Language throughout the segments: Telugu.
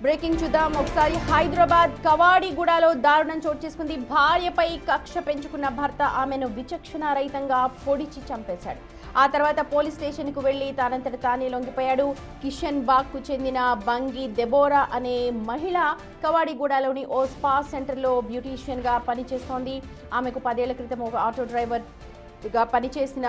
బ్రేకింగ్ చూద్దాం ఒకసారి. హైదరాబాద్ కవాడిగూడలో దారుణం చోటు చేసుకుంది. భార్యపై కక్ష పెంచుకున్న భర్త ఆమెను విచక్షణారహితంగా పొడిచి చంపేశాడు. ఆ తర్వాత పోలీస్ స్టేషన్కు వెళ్లి తానంతట తానే లొంగిపోయాడు. కిషన్ బాగ్కు చెందిన బంగి దెబోరా అనే మహిళ కవాడిగూడలోని ఓ స్పా సెంటర్లో బ్యూటీషియన్గా పనిచేస్తోంది. ఆమెకు 10 ఏళ్ల క్రితం ఒక ఆటో డ్రైవర్గా పనిచేసిన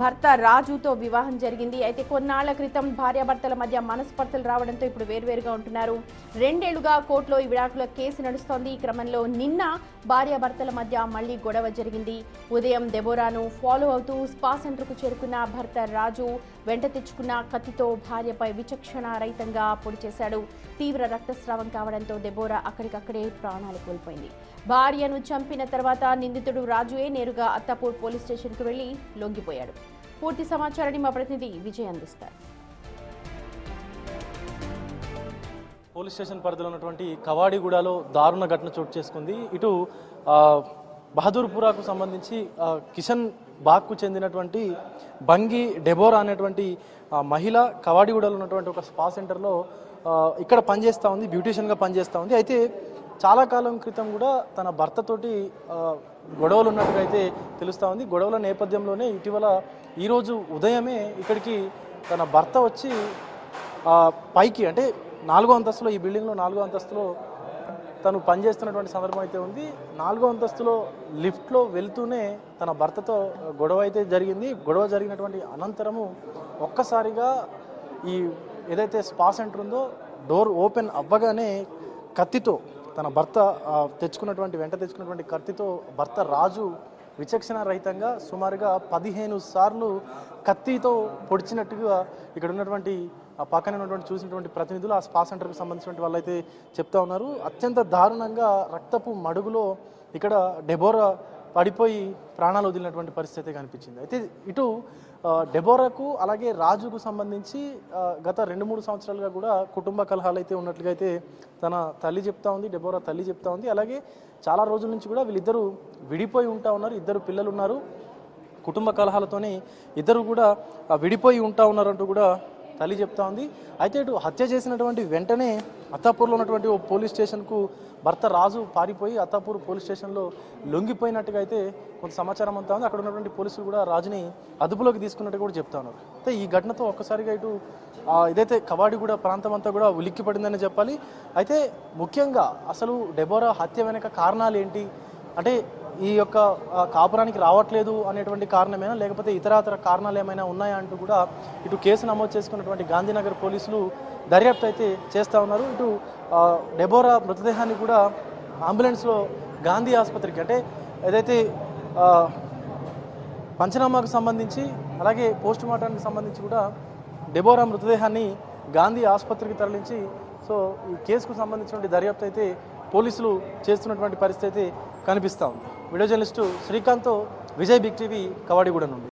భర్త రాజుతో వివాహం జరిగింది. అయితే కొన్నాళ్ల క్రితం భార్యాభర్తల మధ్య మనస్పర్ధలు రావడంతో ఇప్పుడు వేర్వేరుగా ఉంటున్నారు. 2 ఏళ్లుగా కోర్టులో ఈ విడాకుల కేసు నడుస్తోంది. ఈ క్రమంలో నిన్న భార్యాభర్తల మధ్య మళ్లీ గొడవ జరిగింది. ఉదయం దెబోరాను ఫాలో అవుతూ స్పా సెంటర్కు చేరుకున్న భర్త రాజు వెంట తెచ్చుకున్న కత్తితో భార్యపై విచక్షణారహితంగా పొడి చేశాడు. తీవ్ర రక్తస్రావం కావడంతో దెబోరా అక్కడికక్కడే ప్రాణాలు కోల్పోయింది. భార్యను చంపిన తర్వాత నిందితుడు రాజుయే నేరుగా అత్తాపూర్ పోలీస్ స్టేషన్కు వెళ్లి లొంగిపోయాడు. పూర్తి సమాచారాన్ని మా ప్రతినిధి విజయ్ అందిస్తారు. పోలీస్ స్టేషన్ పరిధిలో ఉన్నటువంటి కవాడిగూడలో దారుణ ఘటన చోటు చేసుకుంది. ఇటు బహదూర్పురాకు సంబంధించి కిషన్ బాగ్కు చెందినటువంటి బంగి డెబోరా అనేటువంటి మహిళ కవాడిగూడలో ఉన్నటువంటి ఒక స్పా సెంటర్లో ఇక్కడ పనిచేస్తూ ఉంది, బ్యూటీషియన్గా పనిచేస్తూ ఉంది. అయితే చాలా కాలం క్రితం కూడా తన భర్తతోటి గొడవలు ఉన్నట్టుగా అయితే తెలుస్తూ ఉంది. గొడవల నేపథ్యంలోనే ఇటీవల ఈరోజు ఉదయమే ఇక్కడికి తన భర్త వచ్చి పైకి అంటే 4వ అంతస్తులో, ఈ బిల్డింగ్లో 4వ అంతస్తులో తను పనిచేస్తున్నటువంటి సందర్భం అయితే ఉంది. 4వ అంతస్తులో లిఫ్ట్లో వెళ్తూనే తన భర్తతో గొడవ అయితే జరిగింది. గొడవ జరిగినటువంటి అనంతరము ఒక్కసారిగా ఈ ఏదైతే స్పా సెంటర్ ఉందో డోర్ ఓపెన్ అవ్వగానే కత్తితో తన భర్త వెంట తెచ్చుకున్నటువంటి కత్తితో భర్త రాజు విచక్షణ రహితంగా సుమారుగా 15 సార్లు కత్తితో పొడిచినట్టుగా ఇక్కడ ఉన్నటువంటి పక్కన ఉన్నటువంటి చూసినటువంటి ప్రతినిధులు ఆ స్పా సెంటర్కి సంబంధించినటువంటి వాళ్ళు అయితే చెప్తా ఉన్నారు. అత్యంత దారుణంగా రక్తపు మడుగులో ఇక్కడ డెబోరా పడిపోయి ప్రాణాలు వదిలినటువంటి పరిస్థితి కనిపించింది. అయితే ఇటు డెబోరాకు అలాగే రాజుకు సంబంధించి గత 2-3 సంవత్సరాలుగా కూడా కుటుంబ కలహాలు అయితే ఉన్నట్లుగా అయితే తన తల్లి చెప్తా ఉంది, డెబోరా తల్లి చెప్తా ఉంది. అలాగే చాలా రోజుల నుంచి కూడా వీళ్ళిద్దరూ విడిపోయి ఉంటా ఉన్నారు, 2 పిల్లలు ఉన్నారు. కుటుంబ కలహాలతోనే ఇద్దరు కూడా విడిపోయి ఉంటా ఉన్నారంటూ కూడా తల్లి చెప్తా ఉంది. అయితే ఇటు హత్య చేసినటువంటి వెంటనే అత్తాపూర్లో ఉన్నటువంటి ఓ పోలీస్ స్టేషన్కు భర్త రాజు పారిపోయి అత్తాపూర్ పోలీస్ స్టేషన్లో లొంగిపోయినట్టుగా అయితే కొంత సమాచారం అంతా ఉంది. అక్కడ ఉన్నటువంటి పోలీసులు కూడా రాజుని అదుపులోకి తీసుకున్నట్టు కూడా చెప్తా ఉన్నారు. అయితే ఈ ఘటనతో ఒక్కసారిగా ఇటు ఇదైతే కవాడిగూడ ప్రాంతం అంతా కూడా ఉలిక్కి పడిందని చెప్పాలి. అయితే ముఖ్యంగా అసలు డెబోరా హత్య వెనక కారణాలు ఏంటి అంటే ఈ యొక్క కాపురానికి రావట్లేదు అనేటువంటి కారణమేనా, లేకపోతే ఇతరాతర కారణాలు ఏమైనా ఉన్నాయా అంటూ కూడా ఇటు కేసు నమోదు చేసుకున్నటువంటి గాంధీనగర్ పోలీసులు దర్యాప్తు అయితే చేస్తూ ఉన్నారు. ఇటు డెబోరా మృతదేహాన్ని కూడా అంబులెన్స్లో గాంధీ ఆసుపత్రికి అంటే ఏదైతే పంచనామాకు సంబంధించి అలాగే పోస్ట్ మార్టానికి సంబంధించి కూడా డెబోరా మృతదేహాన్ని గాంధీ ఆసుపత్రికి తరలించి ఈ కేసుకు సంబంధించినటువంటి దర్యాప్తు అయితే పోలీసులు చేస్తున్నటువంటి పరిస్థితి అయితే కనిపిస్తూ ఉంది. వీడియో జర్నలిస్టు శ్రీకాంత్తో విజయ్ బిగ్ టీవీ కవాడిగూడ నుండి.